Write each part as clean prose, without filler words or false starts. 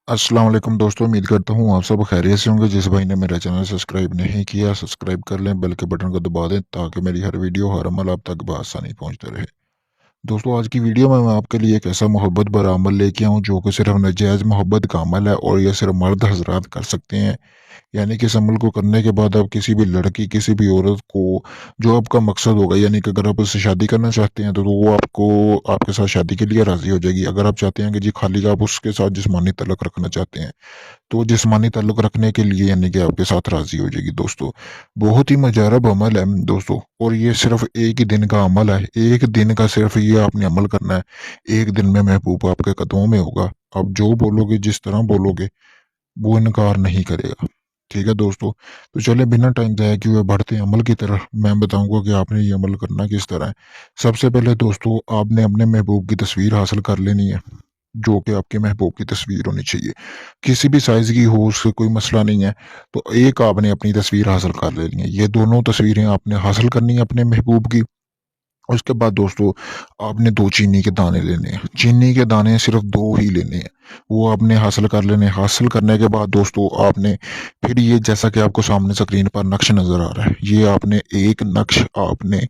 अस्सलाम वालेकुम दोस्तों, उम्मीद करता हूँ आप सब खैरियत से होंगे। जिस भाई ने मेरा चैनल सब्सक्राइब नहीं किया, सब्सक्राइब कर लें, बेल के बटन को दबा दें ताकि मेरी हर वीडियो, हर अमल आप तक बआसानी पहुँचता रहे। दोस्तों, आज की वीडियो में मैं आपके लिए एक ऐसा मोहब्बत भरा अमल लेके आऊँ जो कि सिर्फ नाजायज़ मोहब्बत का अमल है और ये सिर्फ मर्द हज़रात कर सकते हैं। यानी कि इस अमल को करने के बाद आप किसी भी लड़की, किसी भी औरत को जो आपका मकसद होगा, यानी कि अगर आप उससे शादी करना चाहते हैं तो वो आपको आपके साथ शादी के लिए राज़ी हो जाएगी। अगर आप चाहते हैं कि जी खाली आप उसके साथ जिस्मानी तल्लुक़ रखना चाहते हैं, तो जिस्मानी ताल्लुक़ रखने के लिए यानी कि आपके साथ राज़ी हो जाएगी दोस्तों। बहुत ही मुजरब अमल है दोस्तों, और ये सिर्फ़ एक ही दिन का अमल है। एक दिन का सिर्फ़ ये आपने अमल करना है। एक दिन में महबूब आपके कदमों में होगा। आप जो बोलोगे, जिस तरह बोलोगे, वो इनकार नहीं करेगा। ठीक है दोस्तों? तो चलिए बिना टाइम ज़ाया किए हुए बढ़ते हैं अमल की तरफ। मैं बताऊँगा कि आपने ये अमल करना किस तरह है। सबसे पहले दोस्तों, आपने अपने महबूब की तस्वीर हासिल कर लेनी है। जो कि आपके महबूब की तस्वीर होनी चाहिए। किसी भी साइज़ की हो, उससे कोई मसला नहीं है। तो एक आपने अपनी तस्वीर हासिल कर लेनी है। ये दोनों तस्वीरें आपने हासिल करनी है अपने महबूब की। उसके बाद दोस्तों, आपने 2 चीनी के दाने लेने हैं। चीनी के दाने सिर्फ़ 2 ही लेने हैं। वो आपने हासिल कर लेने हैं। हासिल करने के बाद दोस्तों, आपने फिर ये जैसा कि आपको सामने स्क्रीन पर नक्श नज़र आ रहा है, ये आपने एक नक्श आपने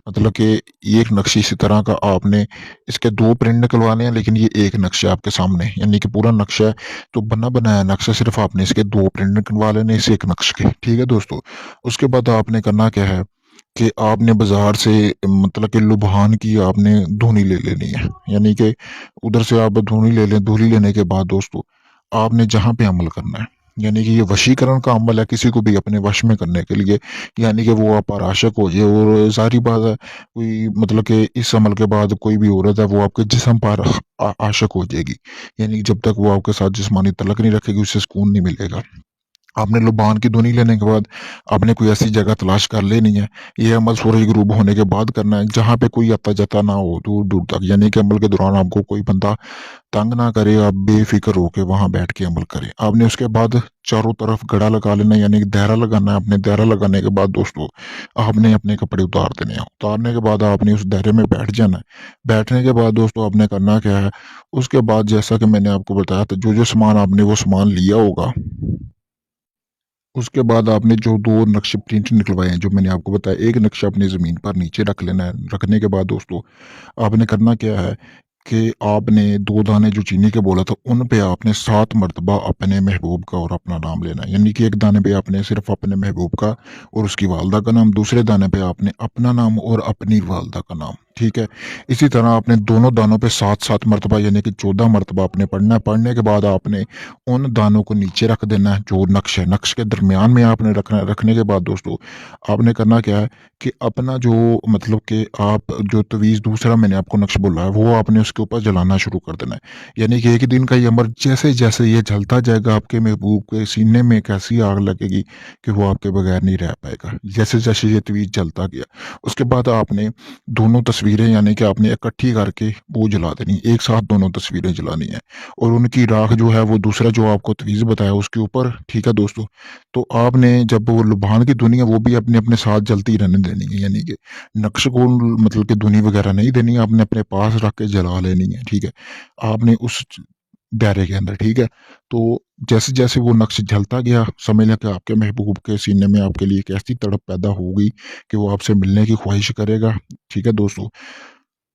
मतलब कि एक नक्श इसी तरह का आपने इसके 2 प्रिंट निकलवाने हैं, लेकिन ये एक नक्शा आपके सामने यानी कि पूरा नक्शा है। तो बना-बनाया नक्शा सिर्फ़ आपने इसके 2 प्रिंट निकलवा लेने इस एक नक्श के। ठीक है दोस्तों? उसके बाद आपने करना क्या है कि आपने बाज़ार से मतलब कि लुभान की आपने धुनी ले लेनी है। यानी कि उधर से आप धुनी ले लें, धुनी लेने के बाद दोस्तों, आपने जहाँ पे अमल करना है, यानी कि ये वशीकरण का अमल है किसी को भी अपने वश में करने के लिए, यानी कि वो आप पर आशिक हो जाए। और ज़ाहिर-सी बात है, कोई मतलब कि इस अमल के बाद कोई भी औरत है वो आपके जिस्म पर आशिक हो जाएगी। यानी कि जब तक वो आपके साथ जिस्मानी तल्लुक़ नहीं रखेगी, उसे सुकून नहीं मिलेगा। आपने लुबान की धुनी लेने के बाद आपने कोई ऐसी जगह तलाश कर लेनी है। ये अमल सूरज गुरूब होने के बाद करना है, जहाँ पे कोई आता-जाता ना हो दूर-दूर तक। यानी कि अमल के दौरान आपको कोई बंदा तंग ना करे, आप बेफ़िक्र होके वहाँ बैठ के अमल करें। आपने उसके बाद चारों तरफ गड़ा लगा लेना है, यानी कि दायरा लगाना है। आपने दायरा लगाने के बाद दोस्तों, आपने अपने कपड़े उतार देने हैं। उतारने के बाद आपने उस दायरे में बैठ जाना है। बैठने के बाद दोस्तों, आपने करना क्या है, उसके बाद जैसा कि मैंने आपको बताया था, जो-जो सामान आपने वो सामान लिया होगा, उसके बाद आपने जो 2 नक्शे प्रिंट निकलवाए हैं, जो मैंने आपको बताया, एक नक्शा अपनी ज़मीन पर नीचे रख लेना है। रखने के बाद दोस्तों, आपने करना क्या है कि आपने 2 दाने जो चीनी के बोला था, उन पे आपने 7 मर्तबा अपने महबूब का और अपना नाम लेना है। यानी कि एक दाने पे आपने सिर्फ़ अपने महबूब का और उसकी वालदा का नाम, दूसरे दाने पे आपने अपना नाम और अपनी वालदा का नाम, ठीक है? इसी तरह आपने दोनों दानों पे 7-7 मर्तबा यानी कि 14 मर्तबा आपने पढ़ना है। पढ़ने के बाद आपने उन दानों को नीचे रख देना है, जो नक्श है, नक्श के दरमियान में आपने रखना है। रखने के बाद दोस्तों, आपने करना क्या है कि अपना जो मतलब कि आप जो तवीज़ दूसरा मैंने आपको नक्श बोला है, वो आपने उसके ऊपर जलाना शुरू कर देना है। यानी कि एक दिन का ये अमर जैसे-जैसे ये जलता जाएगा, आपके महबूब के सीने में एक ऐसी आग लगेगी कि वो आपके बगैर नहीं रह पाएगा। जैसे-जैसे ये तवीज़ जलता गया, उसके बाद आपने दोनों तस्वीरें यानी कि आपने इकट्ठी करके वो जला देनी, एक साथ दोनों तस्वीरें जलानी है। और उनकी राख जो है वो दूसरा जो आपको तवीज़ बताया उसके ऊपर, ठीक है दोस्तों? तो आपने जब वो लुभान की धुनी है वो भी अपने-अपने साथ जलती रहने देनी है, यानी कि नक्श को मतलब कि धुनी वगैरह नहीं देनी है, आपने अपने पास रख के जला लेनी है, ठीक है? आपने उस दायरे के अंदर, ठीक है? तो जैसे-जैसे वो नक्श जलता गया, समझ लें कि आपके महबूब के सीने में आपके लिए एक ऐसी तड़प पैदा होगी कि वो आपसे मिलने की ख्वाहिश करेगा, ठीक है दोस्तों?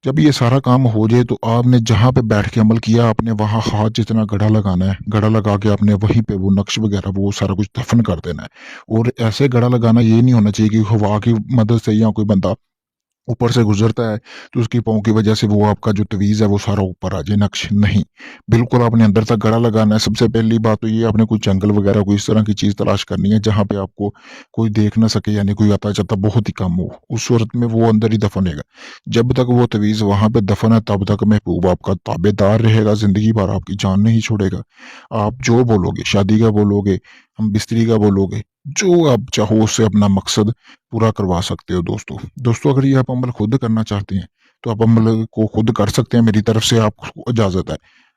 जब ये सारा काम हो जाए तो आपने जहाँ पे बैठ के अमल किया, आपने वहाँ हाथ जितना गड़ा लगाना है। गड़ा लगा के आपने वहीं पे वो नक्श वगैरह वो सारा कुछ दफ़न कर देना है। और ऐसे गड़ा लगाना ये नहीं होना चाहिए कि हवा की मदद से या कोई बंदा ऊपर से गुज़रता है, तो उसकी पाँव की वजह से वो आपका जो तवीज़ है वो सारा ऊपर आ जाए, नक्श नहीं। बिल्कुल आपने अंदर तक गड़ा लगाना है। सबसे पहली बात तो ये आपने कोई जंगल वगैरह कोई इस तरह की चीज़ तलाश करनी है जहाँ पे आपको कोई देख ना सके, यानी कोई आता-जाता बहुत ही कम हो। उस सूरत में वो अंदर ही दफ़न होगा। जब तक वो तवीज़ वहाँ पे दफ़न है तब तक महबूब आपका ताबेदार रहेगा, ज़िंदगी भर आपकी जान नहीं छोड़ेगा। आप जो बोलोगे, शादी का बोलोगे, हम बिस्तरी का बोलोगे, जो आप चाहो उससे अपना मकसद पूरा करवा सकते हो दोस्तों। दोस्तों, अगर ये आप अमल खुद करना चाहते हैं, तो आप अमल को खुद कर सकते हैं, मेरी तरफ से आपको इजाज़त है।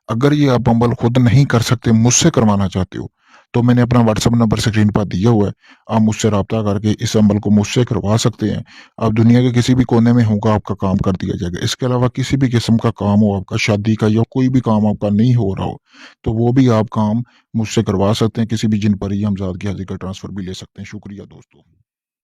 अगर ये आप अमल खुद नहीं कर सकते, मुझसे करवाना चाहते हो, तो मैंने अपना व्हाट्सअप नंबर स्क्रीन पर दिया हुआ है, आप मुझसे रब्ता करके इस अमल को मुझसे करवा सकते हैं। आप दुनिया के किसी भी कोने में होगा, आपका काम कर दिया जाएगा। इसके अलावा किसी भी किस्म का काम हो आपका, शादी का या कोई भी काम आपका नहीं हो रहा हो, तो वो भी आप काम मुझसे करवा सकते हैं। किसी भी जिन पर ही हमजाद की हाजिर का ट्रांसफ़र भी ले सकते हैं। शुक्रिया दोस्तों।